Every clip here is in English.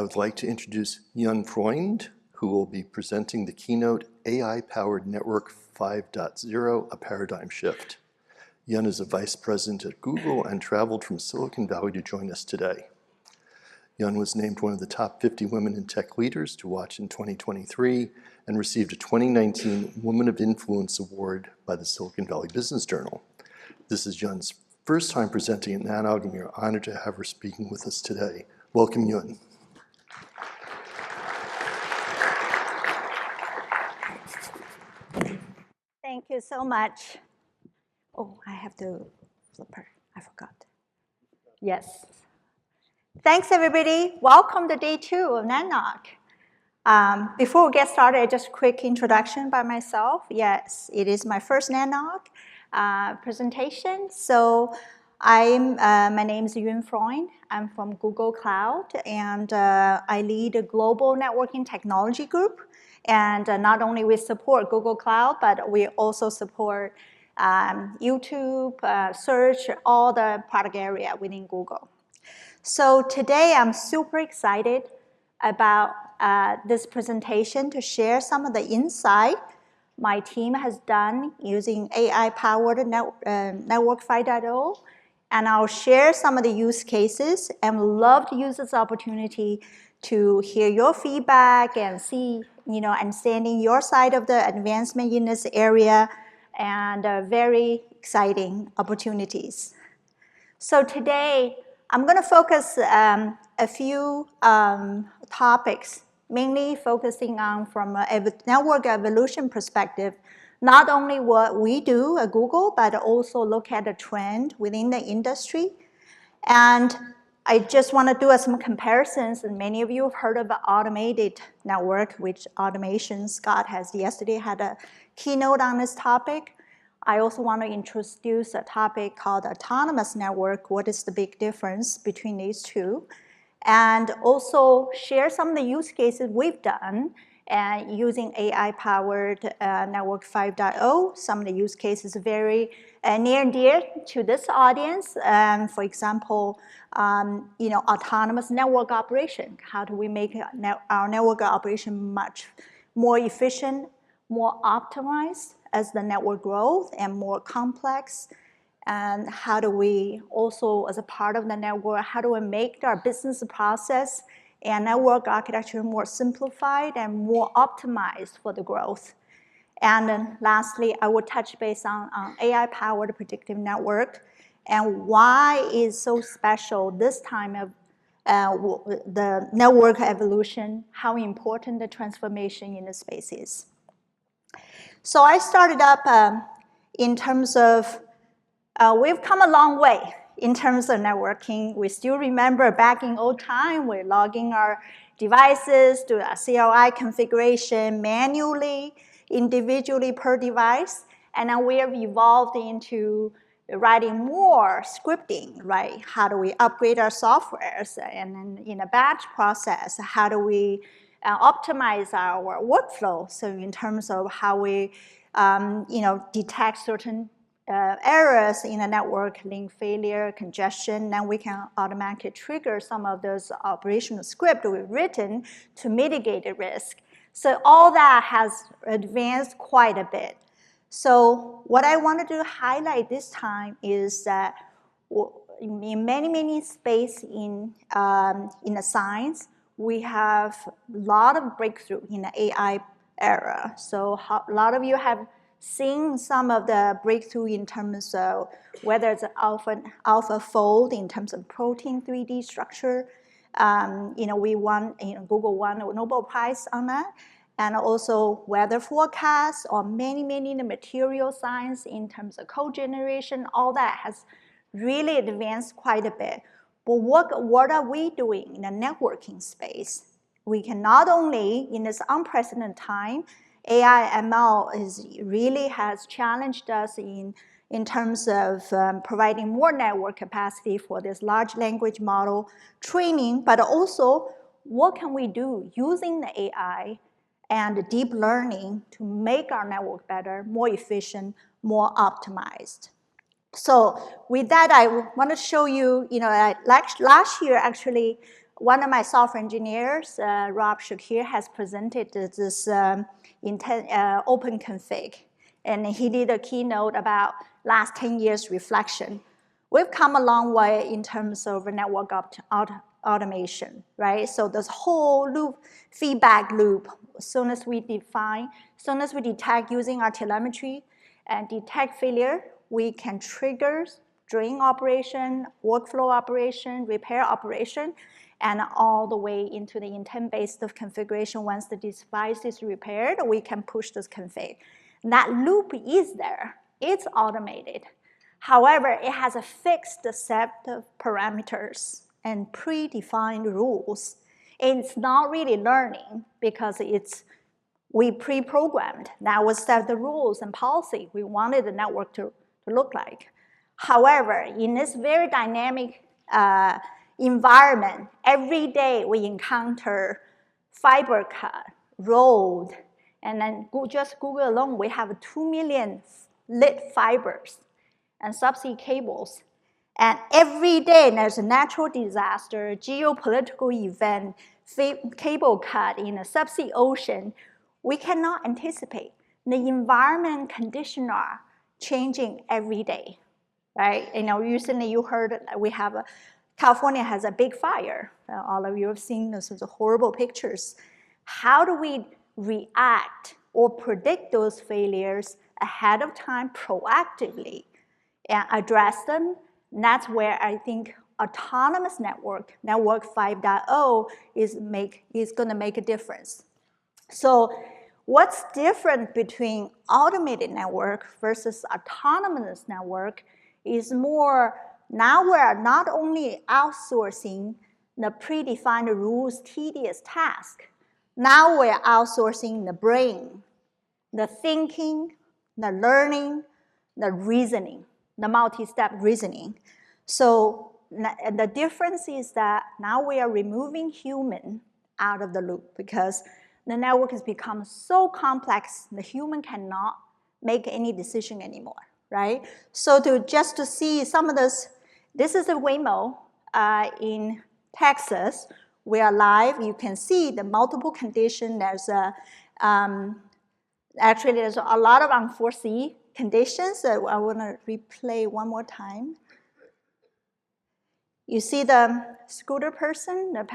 I would like to introduce Freund, who will be presenting the Keynote AI-Powered Network 5.0, a Paradigm Shift. Yun is a vice president at Google and traveled from Silicon Valley to join us today. Yun was named one of the top 50 women in tech leaders to watch in 2023 and received a 2019 Woman of Influence Award by the Silicon Valley Business Journal. This is Yun's first time presenting at NANOG, and we are honored to have her speaking with us today. Welcome, Yun. Thank you so much. Oh, I have to flipper. I forgot. Yes. Thanks, everybody. Welcome to day 2 of NANOG. Before we get started, just a quick introduction by myself. Yes, it is my first NANOG presentation. So my name is Freund. I'm from Google Cloud, and I lead a global networking technology group. And not only we support Google Cloud, but we also support YouTube, search, all the product area within Google. So today I'm super excited about this presentation to share some of the insight my team has done using AI-powered Network 5.0. And I'll share some of the use cases and love to use this opportunity to hear your feedback and see, understanding your side of the advancement in this area and very exciting opportunities. So today, I'm going to focus a few topics, mainly focusing on from a network evolution perspective, not only what we do at Google, but also look at the trend within the industry. And I just want to do some comparisons, and many of you have heard of the automated network, which automation. Scott has yesterday had a keynote on this topic. I also want to introduce a topic called autonomous network. What is the big difference between these two? And also share some of the use cases we've done using AI-powered Network 5.0. Some of the use cases are very near and dear to this audience. For example, autonomous network operation. How do we make our network operation much more efficient, more optimized as the network grows and more complex? And how do we also, as a part of the network, how do we make our business process and network architecture more simplified and more optimized for the growth? And then lastly, I will touch base on AI-powered predictive network and why it's so special this time of the network evolution, how important the transformation in the space is. So I started up in terms of, we've come a long way in terms of networking. We still remember back in old time, we're logging our devices, do a CLI configuration manually, individually per device. And then we have evolved into writing more scripting, right? How do we upgrade our softwares? And then in a batch process, how do we optimize our workflow? So in terms of how we detect certain errors in a network, link failure, congestion, then we can automatically trigger some of those operational scripts we've written to mitigate the risk. So all that has advanced quite a bit. So what I wanted to highlight this time is that in many spaces in the science, we have a lot of breakthrough in the AI era. So a lot of you have seen some of the breakthrough in terms of whether it's AlphaFold in terms of protein 3D structure. We won, Google won a Nobel Prize on that. And also weather forecasts or many in the material science in terms of code generation, all that has really advanced quite a bit. But what are we doing in the networking space? We can not only, in this unprecedented time, AI ML really has challenged us in terms of providing more network capacity for this large language model training, but also what can we do using the AI and deep learning to make our network better, more efficient, more optimized. So with that, I want to show you, last year actually, one of my software engineers, Rob Shakir, has presented this open config. And he did a keynote about last 10 years reflection. We've come a long way in terms of network automation, right? So this whole loop, feedback loop, as soon as we detect using our telemetry and detect failure, we can trigger string operation, workflow operation, repair operation, and all the way into the intent-based configuration. Once the device is repaired, we can push this config. That loop is there. It's automated. However, it has a fixed set of parameters and predefined rules. It's not really learning because we pre-programmed. That was set the rules and policy we wanted the network to look like. However, in this very dynamic environment, every day we encounter fiber cut, road, and then just Google alone, we have 2 million lit fibers and subsea cables. And every day there's a natural disaster, geopolitical event, cable cut in a subsea ocean. We cannot anticipate. The environment conditions are changing every day, right? Recently you heard California has a big fire. All of you have seen those horrible pictures. How do we react or predict those failures ahead of time proactively and address them? And that's where I think autonomous network 5.0 is going to make a difference. So what's different between automated network versus autonomous network is more, now we're not only outsourcing the predefined rules, tedious task. Now we're outsourcing the brain, the thinking, the learning, the reasoning, the multi-step reasoning. So the difference is that now we are removing human out of the loop because the network has become so complex, the human cannot make any decision anymore, right? So just to see some of this is a Waymo in Texas. We are live. You can see the multiple conditions. There's actually there's a lot of unforeseen conditions that I want to replay one more time. You see the scooter person, the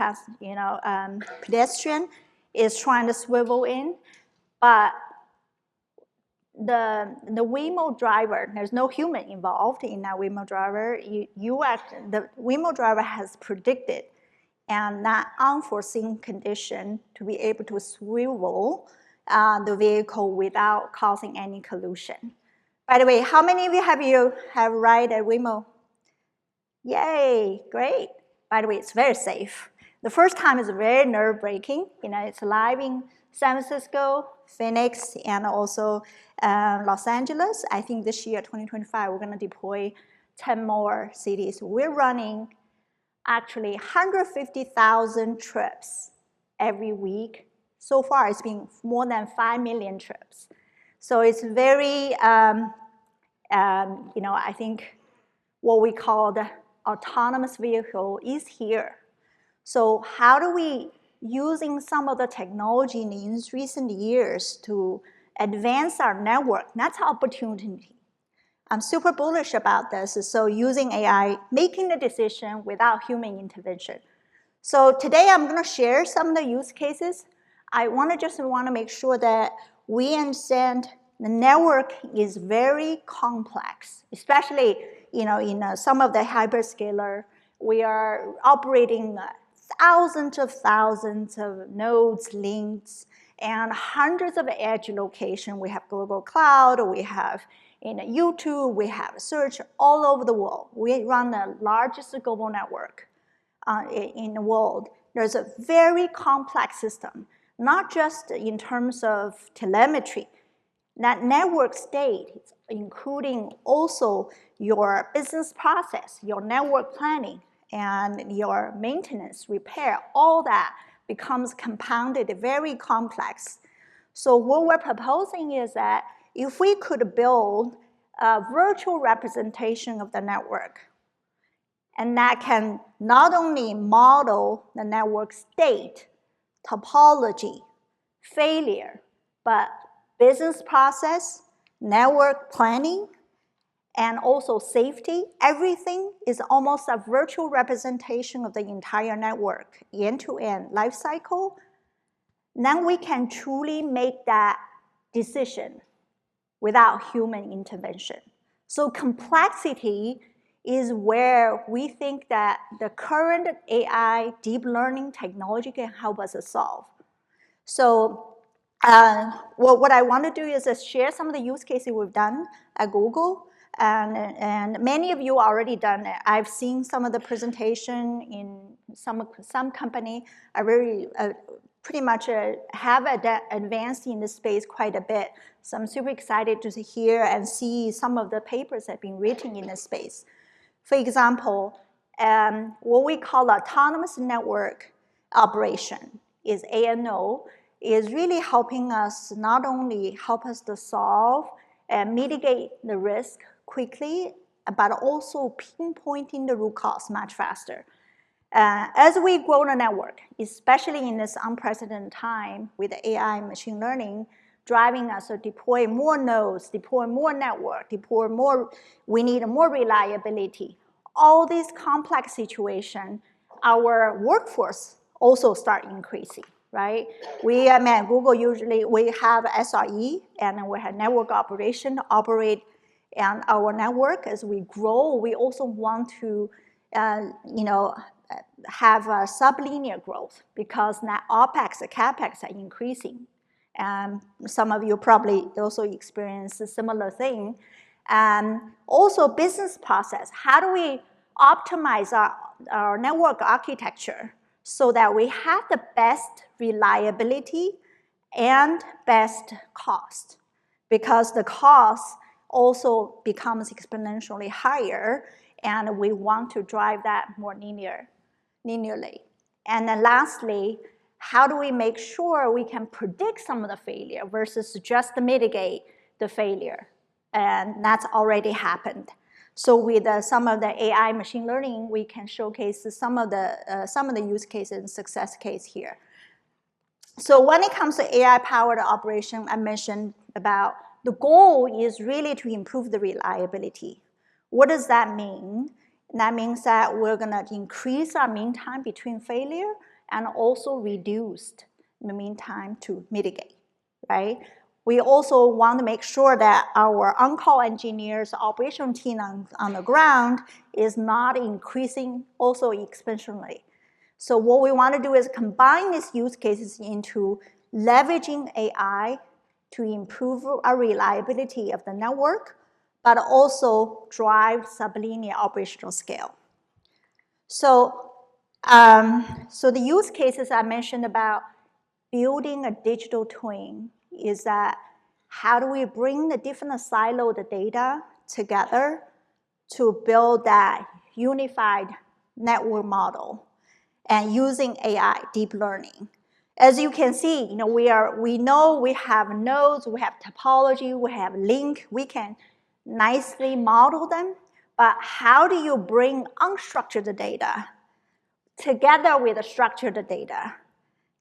pedestrian is trying to swivel in, but the Waymo driver, there's no human involved in that Waymo driver. The Waymo driver has predicted and that unforeseen condition to be able to swivel the vehicle without causing any collision. By the way, how many of you have ride at Waymo? Yay, great. By the way, it's very safe. The first time is very nerve-wracking. It's live in San Francisco, Phoenix, and also Los Angeles. I think this year, 2025, we're going to deploy 10 more cities. We're running actually 150,000 trips every week. So far, it's been more than 5 million trips. So it's very, I think what we call the autonomous vehicle is here. So how do we, using some of the technology in recent years to advance our network? That's our opportunity. I'm super bullish about this. So using AI, making the decision without human intervention. So today I'm going to share some of the use cases. I just want to make sure that we understand the network is very complex, especially in some of the hyperscaler. We are operating thousands of nodes, links, and hundreds of edge locations. We have global cloud, we have YouTube, we have search all over the world. We run the largest global network in the world. There's a very complex system, not just in terms of telemetry. That network state, including also your business process, your network planning, and your maintenance, repair, all that becomes compounded, very complex. So what we're proposing is that if we could build a virtual representation of the network, And that can not only model the network state, topology, failure, but business process, network planning, and also safety. Everything is almost a virtual representation of the entire network, end-to-end life cycle. Then we can truly make that decision without human intervention. So complexity is where we think that the current AI deep learning technology can help us solve. So what I want to do is share some of the use cases we've done at Google. And many of you already done it. I've seen some of the presentation in some company are very pretty much have advanced in this space quite a bit. So I'm super excited to hear and see some of the papers that have been written in this space. For example, what we call autonomous network operation is ANO, is really helping us not only help us to solve and mitigate the risk quickly, but also pinpointing the root cause much faster. As we grow the network, especially in this unprecedented time with AI and machine learning, driving us to deploy more nodes, deploy more network, deploy more, we need more reliability. All these complex situations, our workforce also start increasing, right? We, Google usually, we have SRE and we have network operation operate on our network. As we grow, we also want to, have a sublinear growth because now OpEx and CapEx are increasing. Some of you probably also experience a similar thing. Also business process, how do we optimize our network architecture so that we have the best reliability and best cost? Because the cost also becomes exponentially higher, and we want to drive that more linearly. And then lastly, how do we make sure we can predict some of the failure versus just mitigate the failure? And that's already happened. So with some of the AI machine learning, we can showcase some of the use cases and success case here. So when it comes to AI-powered operation, I mentioned about the goal is really to improve the reliability. What does that mean? That means that we're going to increase our mean time between failure and also reduce the mean time to mitigate, right? We also want to make sure that our on-call engineers, operation team on the ground is not increasing also exponentially. So what we want to do is combine these use cases into leveraging AI to improve our reliability of the network, but also drive sublinear operational scale. So, so the use cases I mentioned about building a digital twin is that how do we bring the different siloed data together to build that unified network model and using AI, deep learning. As you can see, we know we have nodes, we have topology, we have link, we can nicely model them, but how do you bring unstructured data together with the structured data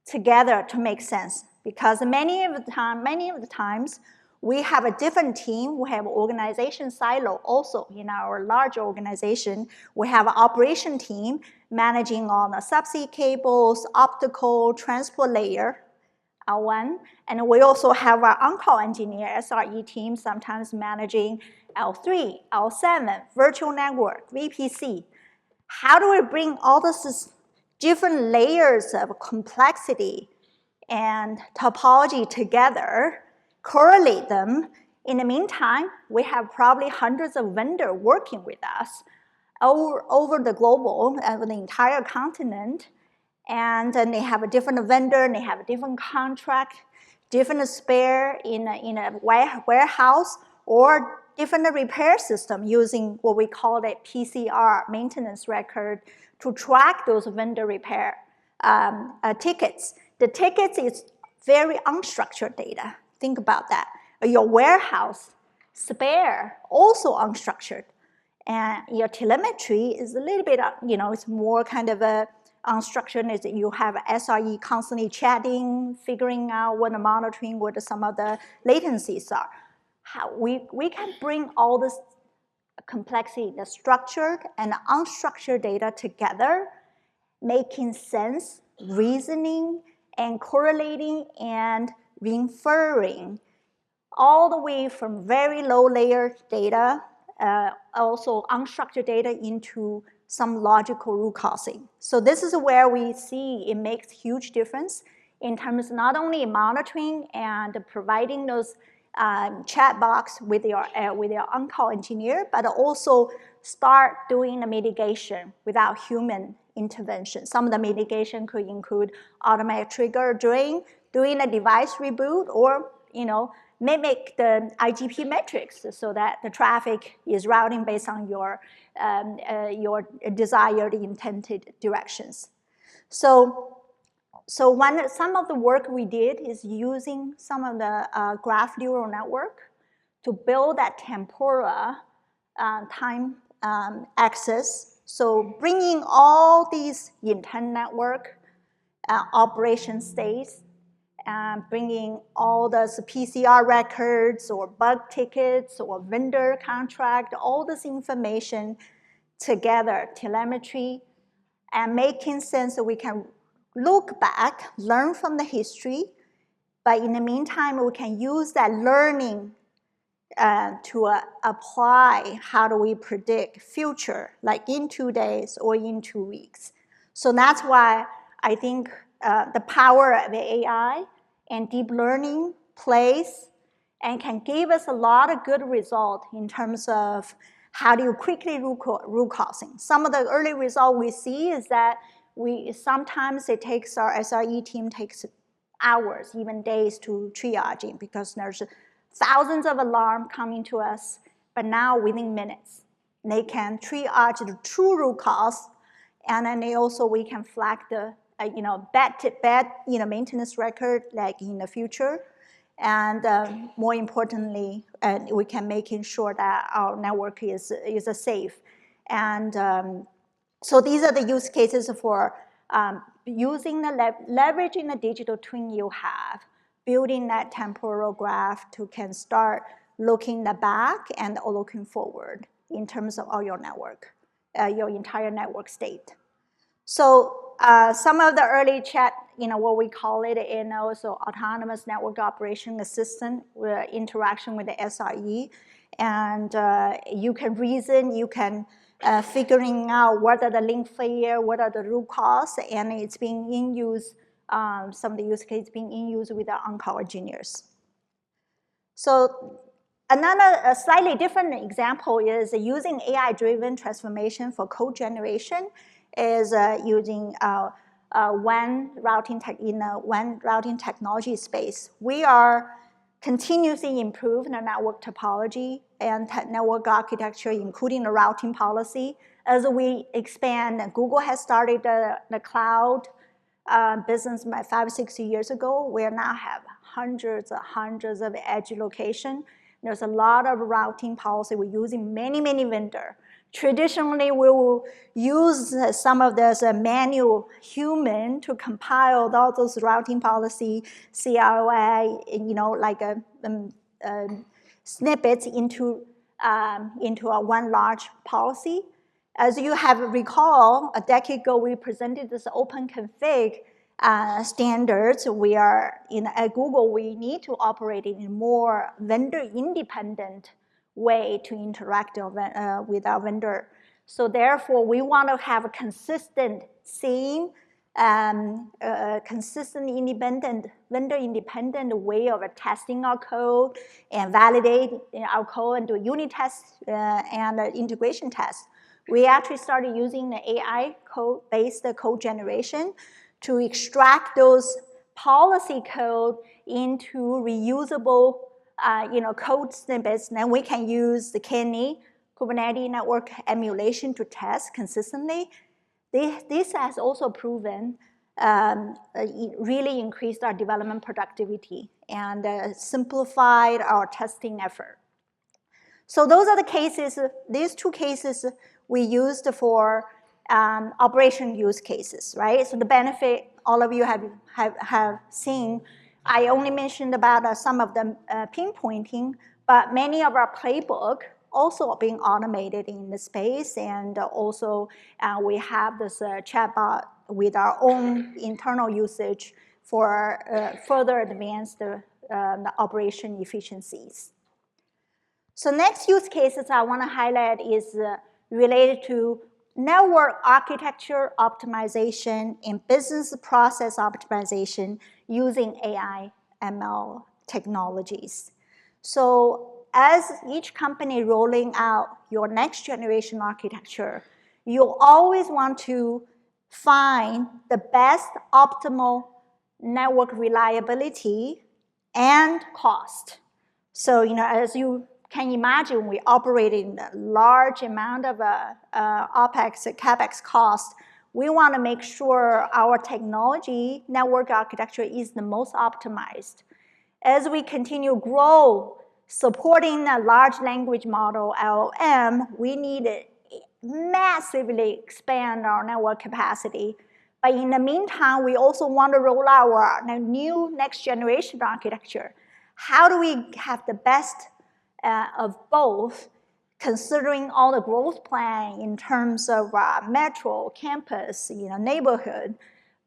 together to make sense? Because many of the times, we have a different team. We have organization silo also in our large organization. We have an operation team managing all the subsea cables, optical, transport layer, L1. And we also have our on-call engineer, SRE team, sometimes managing L3, L7, virtual network, VPC. How do we bring all these different layers of complexity and topology together, correlate them? In the meantime, we have probably hundreds of vendors working with us over the global, over the entire continent, and then they have a different vendor, and they have a different contract, different spare in a warehouse, or different repair system using what we call a PCR, maintenance record, to track those vendor repair tickets. The tickets is very unstructured data. Think about that. Your warehouse spare, also unstructured. And your telemetry is a little bit, it's more kind of a unstructured. Is you have SRE constantly chatting, figuring out what the monitoring, what some of the latencies are. How we can bring all this complexity, the structured and unstructured data together, making sense, reasoning, and correlating and inferring, all the way from very low layer data, also unstructured data, into some logical root causing. So this is where we see it makes huge difference in terms of not only monitoring and providing those chat box with your on-call engineer, but also start doing the mitigation without human intervention. Some of the mitigation could include automatic trigger drain, doing a device reboot, or mimic the IGP metrics so that the traffic is routing based on your desired intended directions. So some of the work we did is using some of the graph neural network to build that tempora time axis. So bringing all these intent network operation states, bringing all the PCR records or bug tickets or vendor contract, all this information together, telemetry, and making sense so we can look back, learn from the history, but in the meantime, we can use that learning to apply how do we predict future, like in 2 days or in 2 weeks. So that's why I think the power of AI and deep learning plays and can give us a lot of good result in terms of how do you quickly root causing. Some of the early result we see is that sometimes it takes our SRE team takes hours, even days to triaging because there's thousands of alarms coming to us, but now within minutes, they can triage the true root cause, and then we can flag the bad maintenance record like in the future, and more importantly, we can making sure that our network is safe, and so these are the use cases for leveraging the digital twin you have, building that temporal graph to can start looking the back and looking forward in terms of all your network, your entire network state. So some of the early chat, what we call it, and also autonomous network operation assistant interaction with the SRE, and you can reason, you can figuring out what are the link failure, what are the root cause, and it's being in use. Some of the use cases being in use with our on-call engineers. So another slightly different example is using AI-driven transformation for code generation is using WAN routing in the WAN routing technology space. We are continuously improving the network topology and network architecture, including the routing policy. As we expand, Google has started the cloud business 5 or 6 years ago. We now have hundreds of edge locations. There's a lot of routing policy. We're using many vendors. Traditionally, we will use some of this manual human to compile all those routing policy, CLI, like snippets into a one large policy. As you have recall, a decade ago, we presented this open config standards. We are at Google, we need to operate in a more vendor independent way to interact with our vendor. So therefore, we want to have a consistent same, consistent vendor independent way of testing our code and validate our code and do unit tests and integration tests. We actually started using the AI code-based code generation to extract those policy code into reusable code snippets. Then we can use the KNE, Kubernetes Network Emulation, to test consistently. This has also proven really increased our development productivity and simplified our testing effort. So those are the cases, these two cases we used for operation use cases, right? So the benefit all of you have seen. I only mentioned about some of them pinpointing, but many of our playbook also being automated in the space, and also we have this chatbot with our own internal usage for further advanced the operation efficiencies. So next use cases I want to highlight is related to network architecture optimization and business process optimization using AI ML technologies. So as each company rolling out your next generation architecture, you always want to find the best optimal network reliability and cost. So, as you can imagine, we operate in a large amount of OpEx, CapEx cost. We want to make sure our technology network architecture is the most optimized. As we continue grow, supporting a large language model, LLM, we need to massively expand our network capacity. But in the meantime, we also want to roll out our new next generation architecture. How do we have the best of both, considering all the growth plan in terms of metro, campus, neighborhood,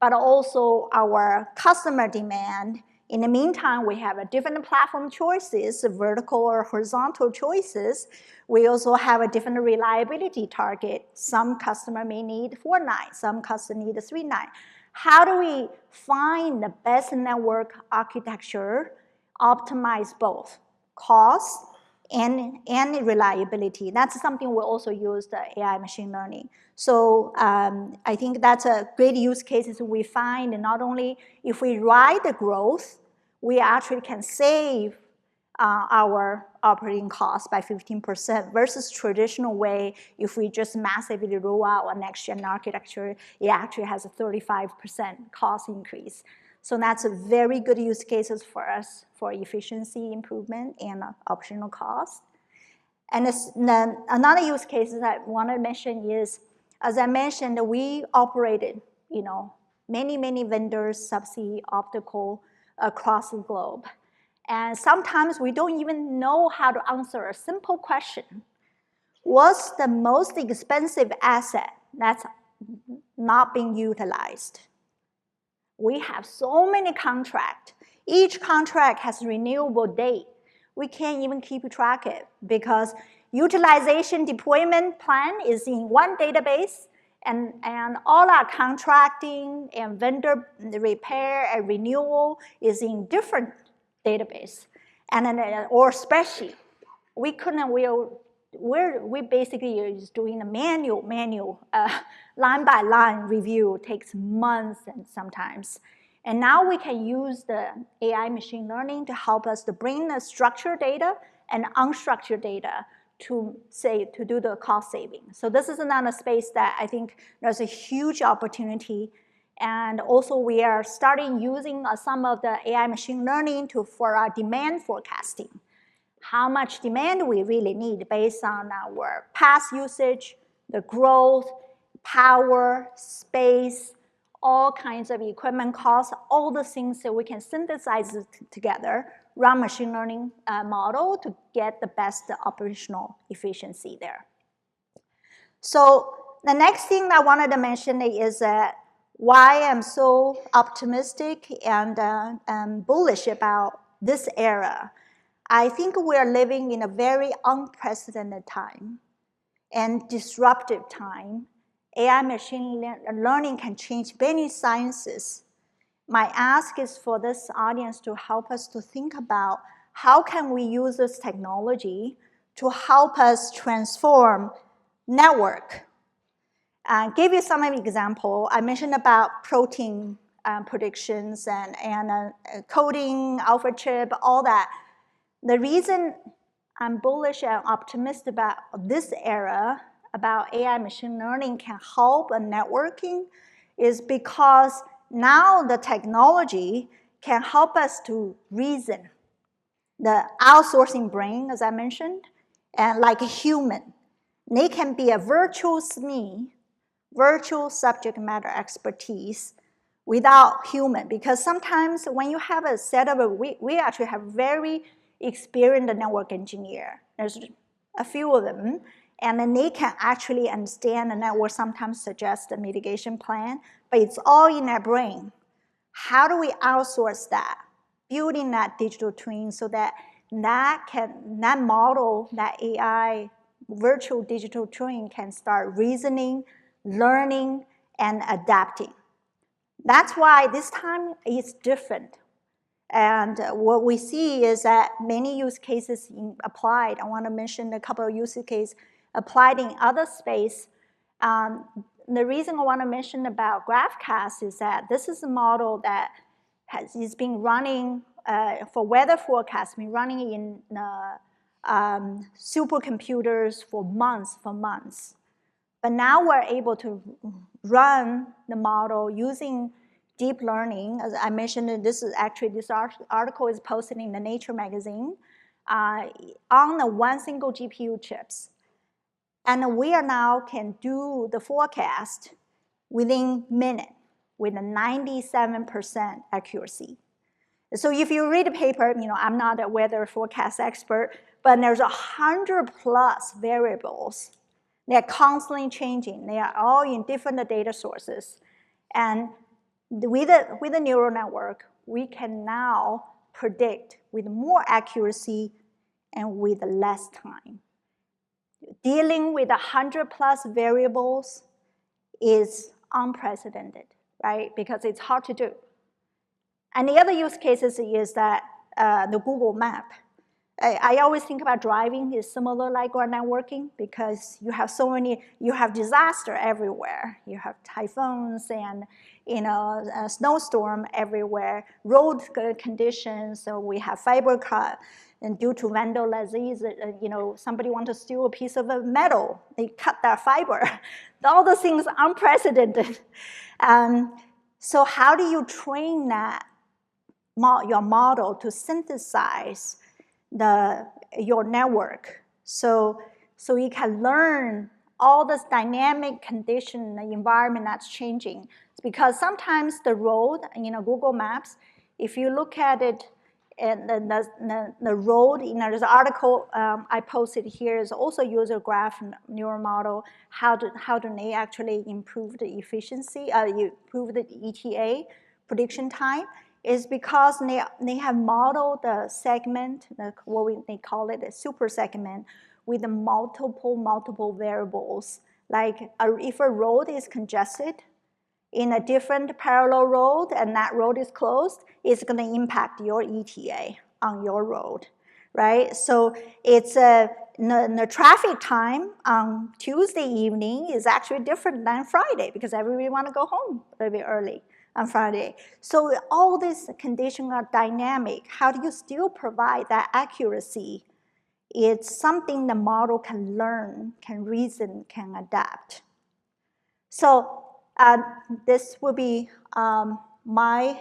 but also our customer demand. In the meantime, we have a different platform choices, vertical or horizontal choices. We also have a different reliability target. Some customer may need 4 nines, some customer need 3 nines. How do we find the best network architecture, optimize both cost and reliability? That's something we also use the AI machine learning. So I think that's a great use cases we find, and not only if we ride the growth, we actually can save our operating costs by 15% versus traditional way. If we just massively roll out a next-gen architecture, it actually has a 35% cost increase. So that's a very good use cases for us for efficiency improvement and optional cost. And then another use case that I want to mention is, as I mentioned, we operated, many vendors, subsea, optical, across the globe. And sometimes we don't even know how to answer a simple question. What's the most expensive asset that's not being utilized? We have so many contracts. Each contract has a renewable date. We can't even keep track of it because utilization deployment plan is in one database, and all our contracting and vendor repair and renewal is in different database, or spreadsheet. We couldn't. We basically is doing a manual line by line review. It takes months and sometimes. And now we can use the AI machine learning to help us to bring the structured data and unstructured data to do the cost saving. So this is another space that I think there's a huge opportunity. And also we are starting using some of the AI machine learning for our demand forecasting. How much demand we really need based on our past usage, the growth, power, space, all kinds of equipment costs, all the things that we can synthesize together, run machine learning model to get the best operational efficiency there. So the next thing I wanted to mention is why I'm so optimistic and bullish about this era. I think we're living in a very unprecedented time and disruptive time. AI machine learning can change many sciences. My ask is for this audience to help us to think about how can we use this technology to help us transform network. Give you some example. I mentioned about protein predictions and coding, alpha chip, all that. The reason I'm bullish and optimistic about this era, about AI machine learning can help in networking, is because now the technology can help us to reason. The outsourcing brain, as I mentioned, and like a human. They can be a virtual SME, virtual subject matter expertise, without human, because sometimes when you have a set of, we actually have very experienced network engineer. There's a few of them, and then they can actually understand the network, sometimes suggest a mitigation plan, but it's all in their brain. How do we outsource that? Building that digital twin so that that model, that AI virtual digital twin can start reasoning, learning, and adapting. That's why this time is different. And what we see is that many use cases applied. I want to mention a couple of use cases applied in other space. The reason I want to mention about GraphCast is that this is a model that is being running for weather forecast, been running in supercomputers for months. But now we're able to run the model using deep learning. As I mentioned, this article is posted in the Nature magazine on the one single GPU chips. And we are now can do the forecast within minutes with a 97% accuracy. So if you read the paper, I'm not a weather forecast expert, but there's 100+ variables. They're constantly changing. They are all in different data sources. And with a neural network, we can now predict with more accuracy and with less time. Dealing with 100+ variables is unprecedented, right? Because it's hard to do. And the other use cases is that the Google map. I always think about driving is similar like our networking, because you have so many, you have disaster everywhere. You have typhoons and a snowstorm everywhere, road conditions, so we have fiber cut. And due to vandalism, somebody wants to steal a piece of metal, they cut that fiber. All those things unprecedented. So how do you train that your model to synthesize your network, so you can learn all this dynamic condition, the environment that's changing? It's because sometimes the road, Google Maps, if you look at it, and the road, there's an article I posted here is also use a graph neural model. How do they actually improve the efficiency, improve the ETA prediction time? Is because they have modeled the segment, they call it a super segment, with multiple variables. Like if a road is congested in a different parallel road and that road is closed, it's going to impact your ETA on your road, right? So it's the traffic time on Tuesday evening is actually different than Friday because everybody want to go home a little bit early on Friday. So all these conditions are dynamic. How do you still provide that accuracy? It's something the model can learn, can reason, can adapt. So this will be my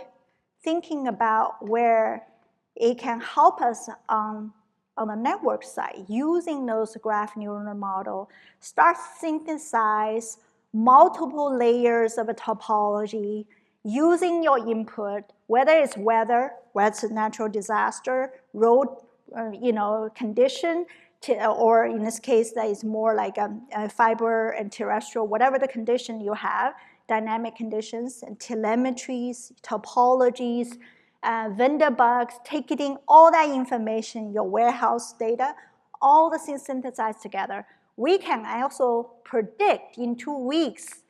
thinking about where it can help us on the network side, using those graph neural model, start synthesize multiple layers of a topology, using your input, whether it's weather, whether it's a natural disaster, road, condition, or in this case, that is more like a fiber and terrestrial, whatever the condition you have, dynamic conditions, and telemetries, topologies, vendor bugs, ticketing, all that information, your warehouse data, all the things synthesized together. We can also predict in 2 weeks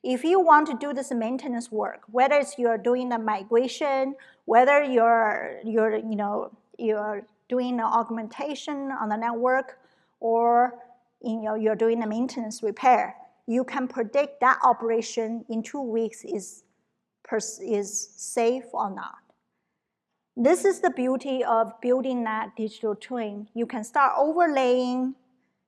if you want to do this maintenance work, whether it's you're doing the migration, whether you're doing the augmentation on the network, or you're doing the maintenance repair, you can predict that operation in 2 weeks is safe or not. This is the beauty of building that digital twin. You can start overlaying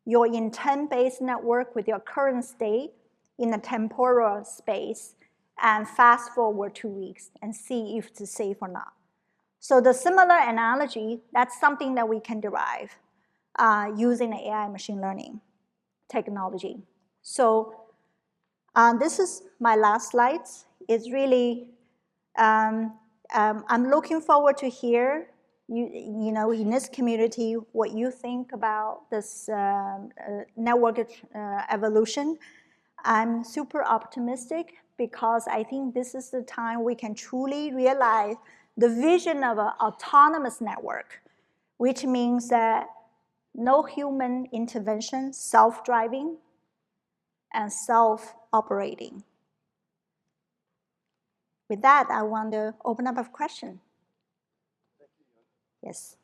your intent-based network with your current state in the temporal space and fast forward 2 weeks and see if it's safe or not. So the similar analogy, that's something that we can derive. using the AI machine learning technology. So this is my last slide. It's really, I'm looking forward to hear you know, in this community, what you think about this network evolution. I'm super optimistic because I think this is the time we can truly realize the vision of an autonomous network, which means that no human intervention, self-driving and self-operating. With that, I want to open up a question. Yes.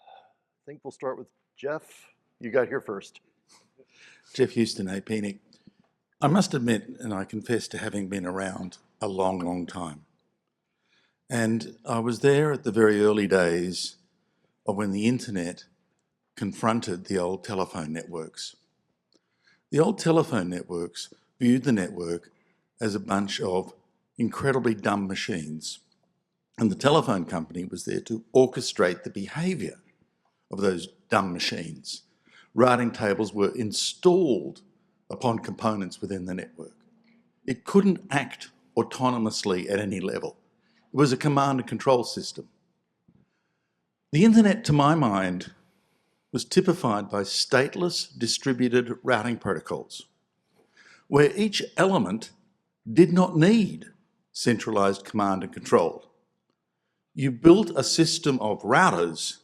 I think we'll start with Jeff. You got here first. Jeff Houston, APNIC. I must admit, and I confess to having been around a long, long time. And I was there at the very early days of when the internet confronted the old telephone networks. The old telephone networks viewed the network as a bunch of incredibly dumb machines. And the telephone company was there to orchestrate the behaviour of those dumb machines. Routing tables were installed upon components within the network. It couldn't act autonomously at any level. It was a command and control system. The internet, to my mind, was typified by stateless distributed routing protocols, where each element did not need centralized command and control. You built a system of routers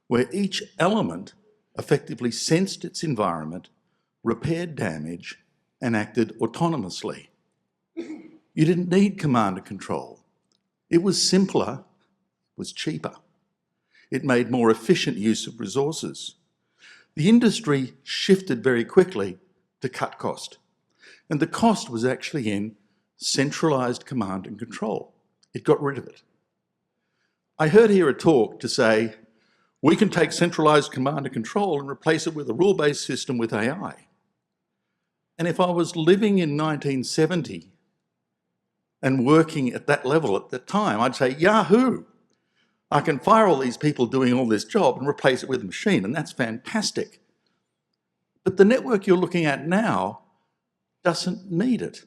where each element effectively sensed its environment, repaired damage, and acted autonomously. You didn't need command and control. It was simpler, was cheaper. It made more efficient use of resources. The industry shifted very quickly to cut cost. And the cost was actually in centralized command and control. It got rid of it. I heard here a talk to say, we can take centralized command and control and replace it with a rule-based system with AI. And if I was living in 1970 and working at that level at the time, I'd say, Yahoo! I can fire all these people doing all this job and replace it with a machine, and that's fantastic. But the network you're looking at now doesn't need it.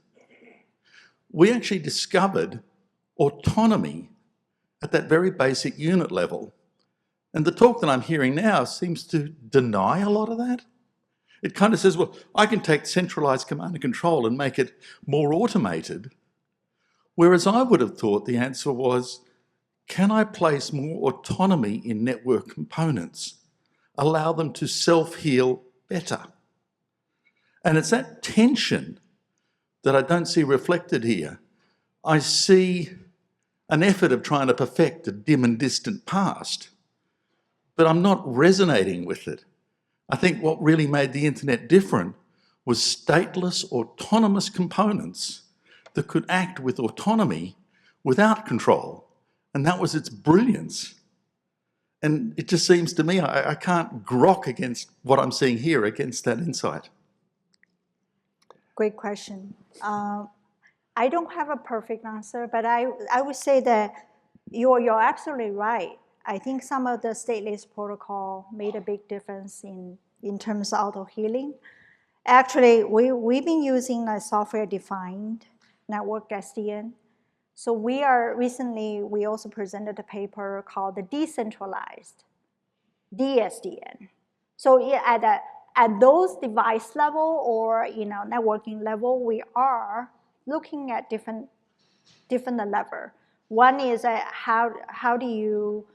We actually discovered autonomy at that very basic unit level. And the talk that I'm hearing now seems to deny a lot of that. It kind of says, well, I can take centralized command and control and make it more automated. Whereas I would have thought the answer was, can I place more autonomy in network components, allow them to self-heal better? And it's that tension that I don't see reflected here. I see an effort of trying to perfect a dim and distant past, but I'm not resonating with it. I think what really made the internet different was stateless, autonomous components that could act with autonomy without control. And that was its brilliance. And it just seems to me, I can't grok against what I'm seeing here, against that insight. Great question. I don't have a perfect answer, but I would say that you're absolutely right. I think some of the stateless protocol made a big difference in terms of auto-healing. Actually, we've been using a software-defined network SDN. So we also presented a paper called the decentralized DSDN. So at those device level or networking level, we are looking at different level. One is how do you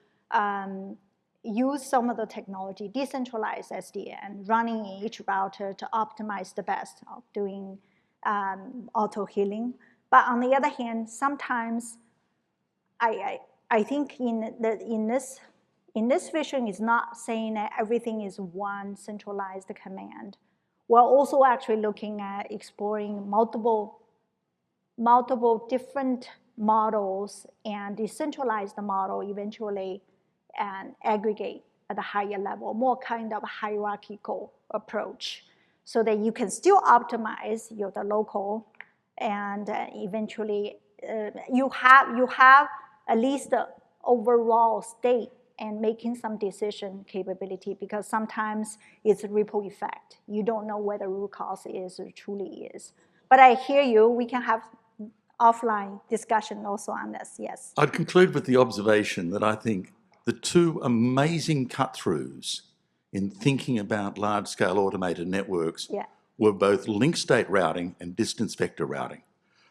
use some of the technology, decentralized SDN, running in each router to optimize the best of doing auto-healing. But on the other hand, sometimes I think in this vision is not saying that everything is one centralized command. We're also actually looking at exploring multiple different models and decentralize the model eventually and aggregate at a higher level, more kind of hierarchical approach, so that you can still optimize the local and eventually you have at least the overall state and making some decision capability, because sometimes it's a ripple effect. You don't know whether root cause is or truly is. But I hear you. We can have offline discussion also on this. Yes. I'd conclude with the observation that I think the two amazing cut-throughs in thinking about large-scale automated networks were both link state routing and distance vector routing,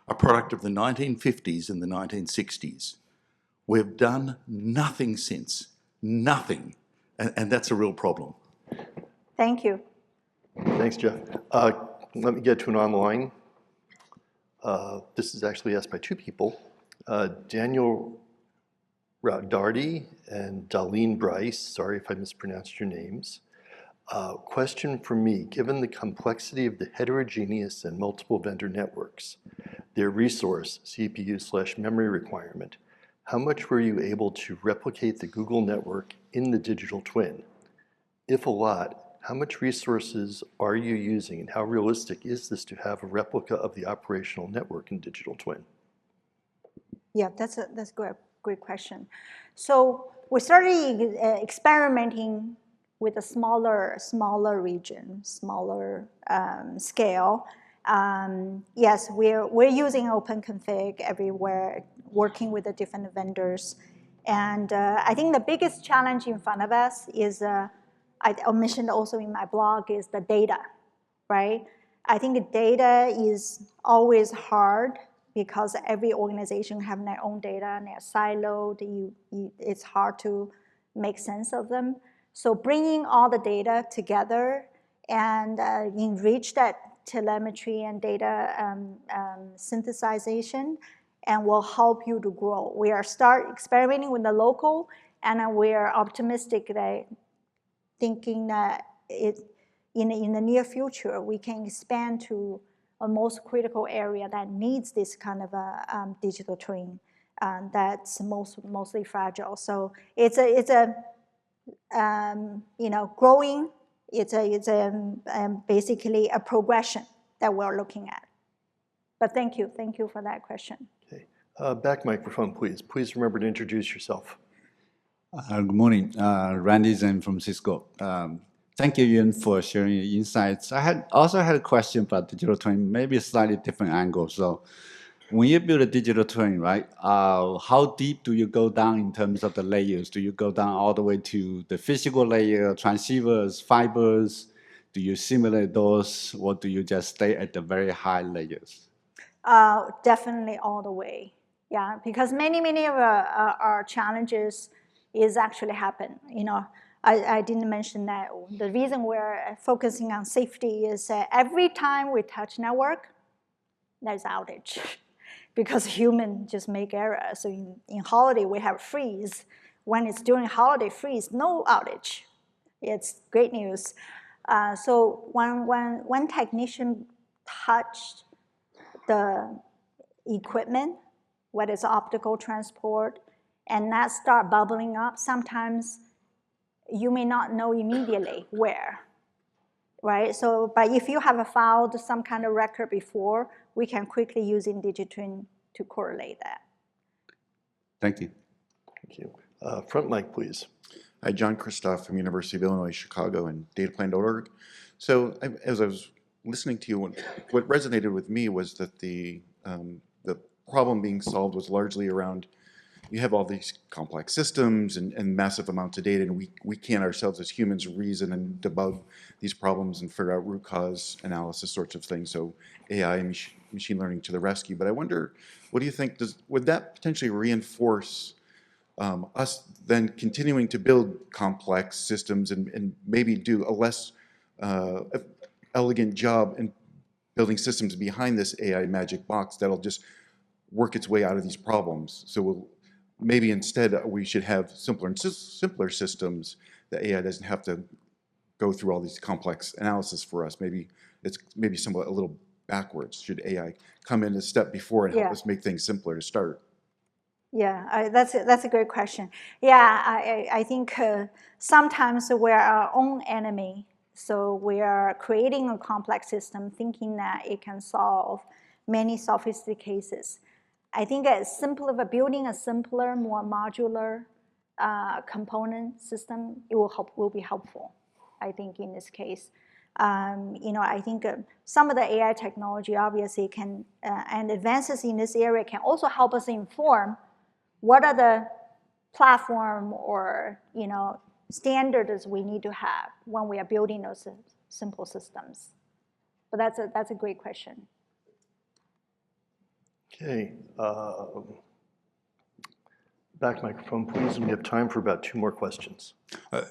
a product of the 1950s and the 1960s. We've done nothing since, nothing, and that's a real problem. Thank you. Thanks, Jeff. Let me get to an online. This is actually asked by two people, Daniel Darty and Darlene Bryce. Sorry if I mispronounced your names. Question for me, given the complexity of the heterogeneous and multiple vendor networks, their resource, CPU/memory requirement, how much were you able to replicate the Google network in the digital twin? If a lot, how much resources are you using, and how realistic is this to have a replica of the operational network in digital twin? Yeah, that's a great question. So we started experimenting with a smaller region, smaller scale. Yes, we're using OpenConfig everywhere, working with the different vendors. And I think the biggest challenge in front of us is, I mentioned also in my blog, is the data, right? I think the data is always hard because every organization have their own data and they're siloed. It's hard to make sense of them. So bringing all the data together and enrich that telemetry and data synthesization, and will help you to grow. We are start experimenting with the local, and we are optimistic that thinking that in the near future, we can expand to a most critical area that needs this kind of a digital twin that's mostly fragile. So it's a growing. It's basically a progression that we're looking at. But thank you for that question. Okay, back microphone, please. Please remember to introduce yourself. Good morning, Randy Zhang from Cisco. Thank you, Yuan, for sharing your insights. I also had a question about digital twin, maybe a slightly different angle. So when you build a digital twin, right, how deep do you go down in terms of the layers? Do you go down all the way to the physical layer, transceivers, fibers? Do you simulate those, or do you just stay at the very high layers? Definitely all the way, yeah, because many of our challenges is actually happen. I didn't mention that the reason we're focusing on safety is every time we touch network, there's outage because humans just make errors. So in holiday, we have freeze. When it's during holiday freeze, no outage. It's great news. So when technician touched the equipment, whether it's optical transport, and that start bubbling up, sometimes you may not know immediately where, right? So, but if you have filed some kind of record before, we can quickly use in DigiTwin to correlate that. Thank you. Thank you. Front mic, please. Hi, John Kristoff from University of Illinois, Chicago, and dataplan.org. So as I was listening to you, what resonated with me was that the problem being solved was largely around, you have all these complex systems and massive amounts of data, and we can't ourselves as humans reason and debug these problems and figure out root cause analysis sorts of things. So AI and machine learning to the rescue. But I wonder, what do you think, would that potentially reinforce us then continuing to build complex systems and maybe do a less elegant job in building systems behind this AI magic box that'll just work its way out of these problems? So maybe instead we should have simpler systems that AI doesn't have to go through all these complex analysis for us. Maybe it's somewhat a little backwards. Should AI come in a step before and help us make things simpler to start? Yeah, that's a great question. Yeah, I think sometimes we're our own enemy. So we are creating a complex system thinking that it can solve many sophisticated cases. I think building a simpler, more modular component system, will be helpful, I think, in this case. I think some of the AI technology obviously can, and advances in this area can also help us inform what are the platform or, standards we need to have when we are building those simple systems. But that's a great question. Okay. Back microphone, please, and we have time for about 2 more questions.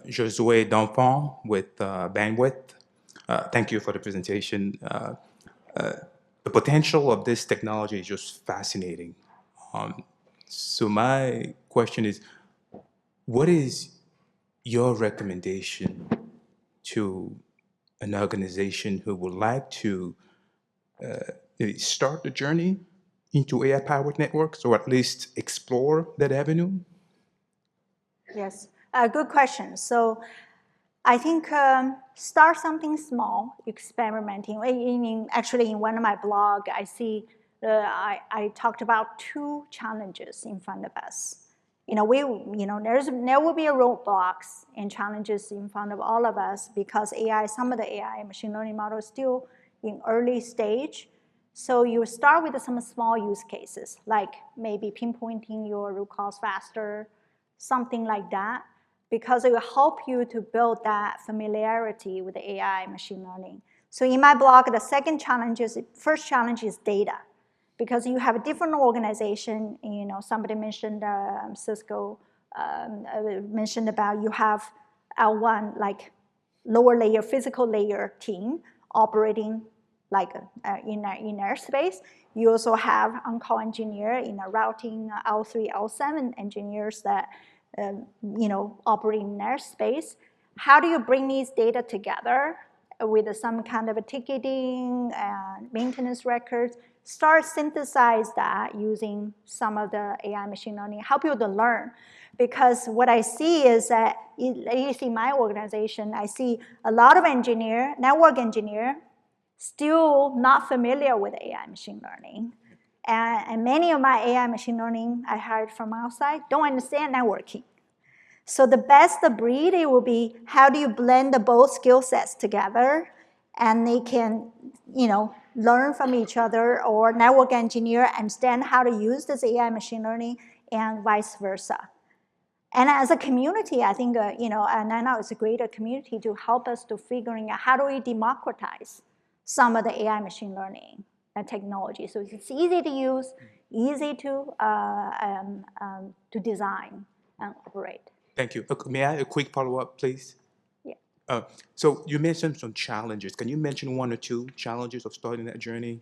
Josué D'Enfant with Bandwidth. Thank you for the presentation. The potential of this technology is just fascinating. So my question is, what is your recommendation to an organization who would like to start the journey into AI-powered networks, or at least explore that avenue? Yes, good question. So I think start something small, experimenting. Actually, in one of my blog, I see I talked about 2 challenges in front of us. There will be roadblocks and challenges in front of all of us because some of the AI machine learning models still in early stage. So you start with some small use cases, like maybe pinpointing your root cause faster, something like that, because it will help you to build that familiarity with the AI machine learning. So in my blog, first challenge is data, because you have a different organization. Somebody mentioned Cisco mentioned about you have L1, like lower layer, physical layer team operating like in their space. You also have on-call engineer in a routing, L3, L7 engineers that operate in their space. How do you bring these data together with some kind of a ticketing and maintenance records? Start synthesize that using some of the AI machine learning, help you to learn. Because what I see is that, at least in my organization, I see a lot of network engineer, still not familiar with AI machine learning. And many of my AI machine learning I hired from outside don't understand networking. So the best breed, it will be how do you blend both skill sets together, and they can, learn from each other, or network engineer understand how to use this AI machine learning, and vice versa. And as a community, I think, NANO is a greater community to help us to figuring out how do we democratize some of the AI machine learning technology. So it's easy to use, easy to design and operate. Thank you. May I have a quick follow-up, please? Yeah. So you mentioned some challenges. Can you mention 1 or 2 challenges of starting that journey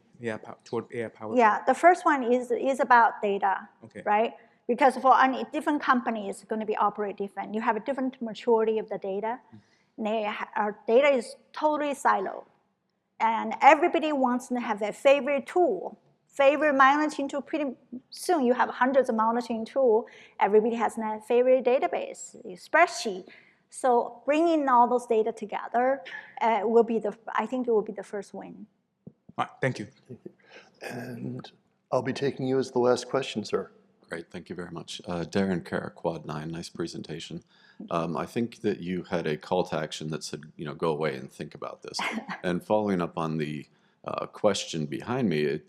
toward AI power? Yeah, the first one is about data, right? Because for different companies, it's going to be operate different. You have a different maturity of the data. Our data is totally siloed. And everybody wants to have their favorite tool, favorite monitoring tool. Pretty soon you have hundreds of monitoring tools. Everybody has their favorite database, spreadsheet. So bringing all those data together I think it will be the first win. All right, thank you. And I'll be taking you as the last question, sir. Great, thank you very much. Darren Carrick, Quad 9, nice presentation. I think that you had a call to action that said, go away and think about this. And following up on the question behind me,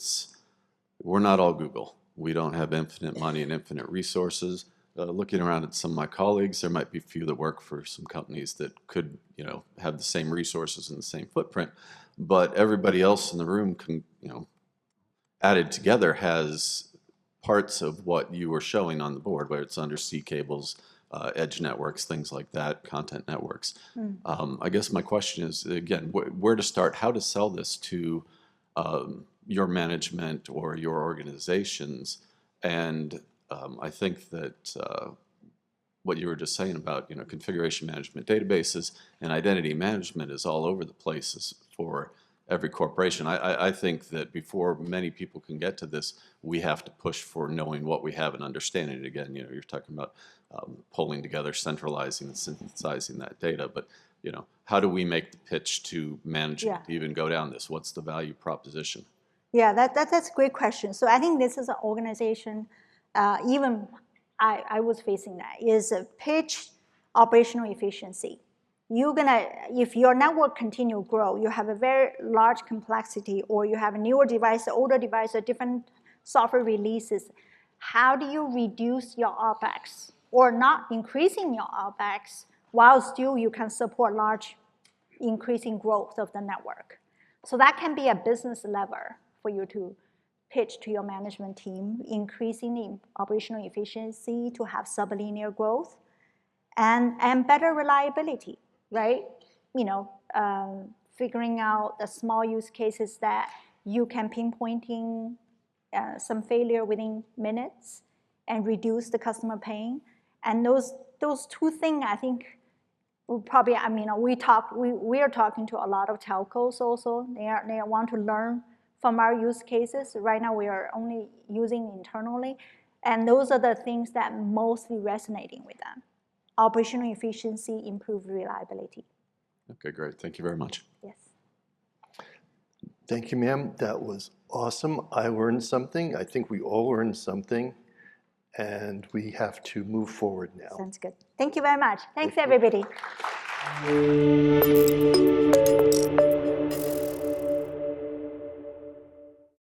we're not all Google. We don't have infinite money and infinite resources. Looking around at some of my colleagues, there might be a few that work for some companies that could, have the same resources and the same footprint. But everybody else in the room can, added together has parts of what you were showing on the board, whether it's undersea cables, edge networks, things like that, content networks. I guess my question is, again, where to start, how to sell this to your management or your organizations. And I think that what you were just saying about configuration management databases and identity management is all over the place for every corporation. I think that before many people can get to this, we have to push for knowing what we have and understanding it. Again, you're talking about pulling together, centralizing, and synthesizing that data. But how do we make the pitch to management to even go down this? What's the value proposition? Yeah, that's a great question. So I think this is an organization, even I was facing that, is pitch operational efficiency. If your network continue to grow, you have a very large complexity, or you have a newer device, older device, or different software releases, how do you reduce your OpEx or not increasing your OpEx while still you can support large increasing growth of the network? So that can be a business lever for you to pitch to your management team, increasing the operational efficiency to have sublinear growth and better reliability, right? Figuring out the small use cases that you can pinpointing some failure within minutes and reduce the customer pain. And those two things, I think, probably, we are talking to a lot of telcos also. They want to learn from our use cases. Right now, we are only using internally. And those are the things that mostly resonating with them. Operational efficiency, improved reliability. Okay, great. Thank you very much. Yes. Thank you, ma'am. That was awesome. I learned something. I think we all learned something. And we have to move forward now. Sounds good. Thank you very much. Thanks, everybody.